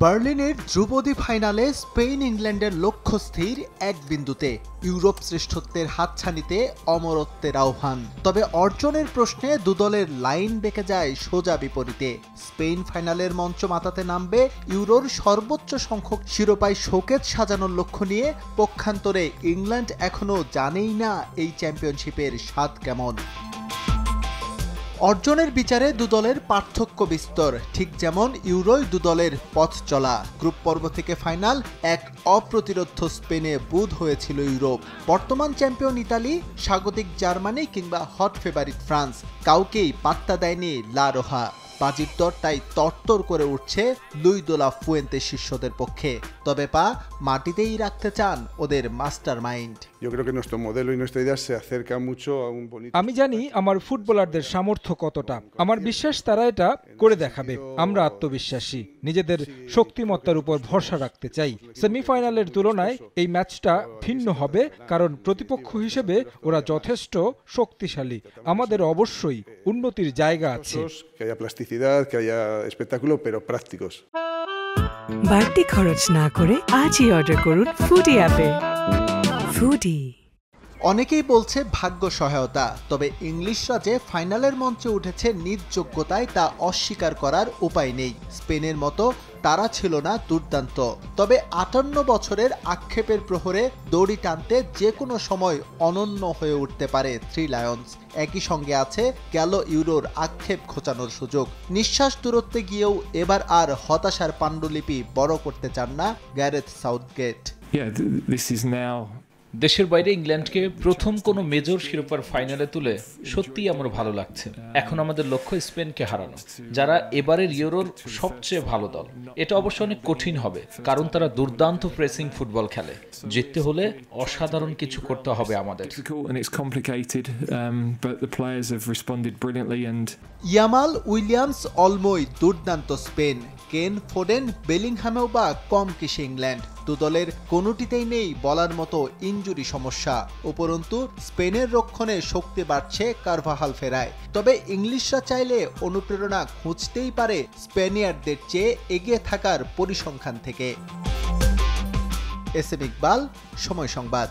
বার্লিনের ধ্রুপদী ফাইনালে স্পেন ইংল্যান্ডের লক্ষ্য স্থির এক বিন্দুতে, ইউরোপ শ্রেষ্ঠত্বের হাতছানিতে অমরত্বের আহ্বান। তবে অর্জনের প্রশ্নে দুদলের লাইন বেঁকে যায় সোজা বিপরীতে। স্পেন ফাইনালের মঞ্চ মাতাতে নামবে ইউরোর সর্বোচ্চ সংখ্যক শিরোপায় শোকেজ সাজানোর লক্ষ্য নিয়ে। পক্ষান্তরে ইংল্যান্ড এখনো জানেই না এই চ্যাম্পিয়নশিপের স্বাদ কেমন। অর্জনের বিচারে দুদলের পার্থক্য বিস্তর, ঠিক যেমন ইউরোয় দুদলের পথ চলা। গ্রুপ পর্ব থেকে ফাইনাল এক অপ্রতিরোধ্য স্পেনে বুঁদ হয়েছিল ইউরোপ। বর্তমান চ্যাম্পিয়ন ইতালি, স্বাগতিক জার্মানি কিংবা হট ফেভারিট ফ্রান্স, কাউকেই পাত্তা দেয়নি লা রোহা। বাজির দর তাই তরতর করে উঠছে লুই দ্য লা ফুয়েন্তে শিষ্যদের পক্ষে। তবে পা মাটিতেই রাখতে চান ওদের মাস্টার মাইন্ড। আমি জানি আমার ফুটবলারদের সামর্থ্য কতটা। আমার বিশ্বাস তারা এটা করে দেখাবে। আমরা আত্মবিশ্বাসী, নিজেদের শক্তিমত্তার উপর ভরসা রাখতে চাই। সেমিফাইনালের তুলনায় এই ম্যাচটা ভিন্ন হবে, কারণ প্রতিপক্ষ হিসেবে ওরা যথেষ্ট শক্তিশালী। আমাদের অবশ্যই উন্নতির জায়গা আছে। বাড়তি খরচ না করে আজই অর্ডার করুন ফুডি অ্যাপে। ফুডি। অনেকেই বলছে ভাগ্য সহায়তা, তবে ইংলিশরা যে ফাইনালের মঞ্চে উঠেছে নিজ যোগ্যতায় তা অস্বীকার করার উপায় নেই। স্পেনের মতো তারা ছিল না দুর্দান্ত, তবে 58 বছরের আক্ষেপের প্রহরে দড়ি টানতে যে কোনো সময় অনন্য হয়ে উঠতে পারে থ্রি লায়ন্স। একই সঙ্গে আছে গেল ইউরোর আক্ষেপ ঘোচানোর সুযোগ। নিঃশ্বাস দূরত্বে গিয়েও এবার আর হতাশার পাণ্ডুলিপি বড় করতে চান না গ্যারেথ সাউথগেট। দেশের বাইরে ইংল্যান্ডকে প্রথম কোনো মেজর শিরোপার ফাইনালে তুলে সত্যিই আমার ভালো লাগছে। এখন আমাদের লক্ষ্য স্পেনকে হারানো, যারা এবারের ইউরোর সবচেয়ে ভালো দল। এটা অবশ্য অনেক কঠিন হবে, কারণ তারা দুর্দান্ত প্রেসিং ফুটবল খেলে। জিততে হলে অসাধারণ কিছু করতে হবে আমাদের। ইয়ামাল, উইলিয়ামস, অলমোই দুর্দান্ত স্পেন। কেন, ফোডেন, বেলিংহামেও বা কম কিসে ইংল্যান্ড। দুদলের কোনোটিতেই নেই বলার মতো ইনজুরি সমস্যা। উপরন্তু স্পেনের রক্ষণে শক্তি বাড়ছে কারভাহাল ফেরায়। তবে ইংলিশরা চাইলে অনুপ্রেরণা খুঁজতেই পারে স্পেনিয়ারদের চেয়ে এগিয়ে থাকার পরিসংখ্যান থেকে। এস এম ইকবাল, সময় সংবাদ।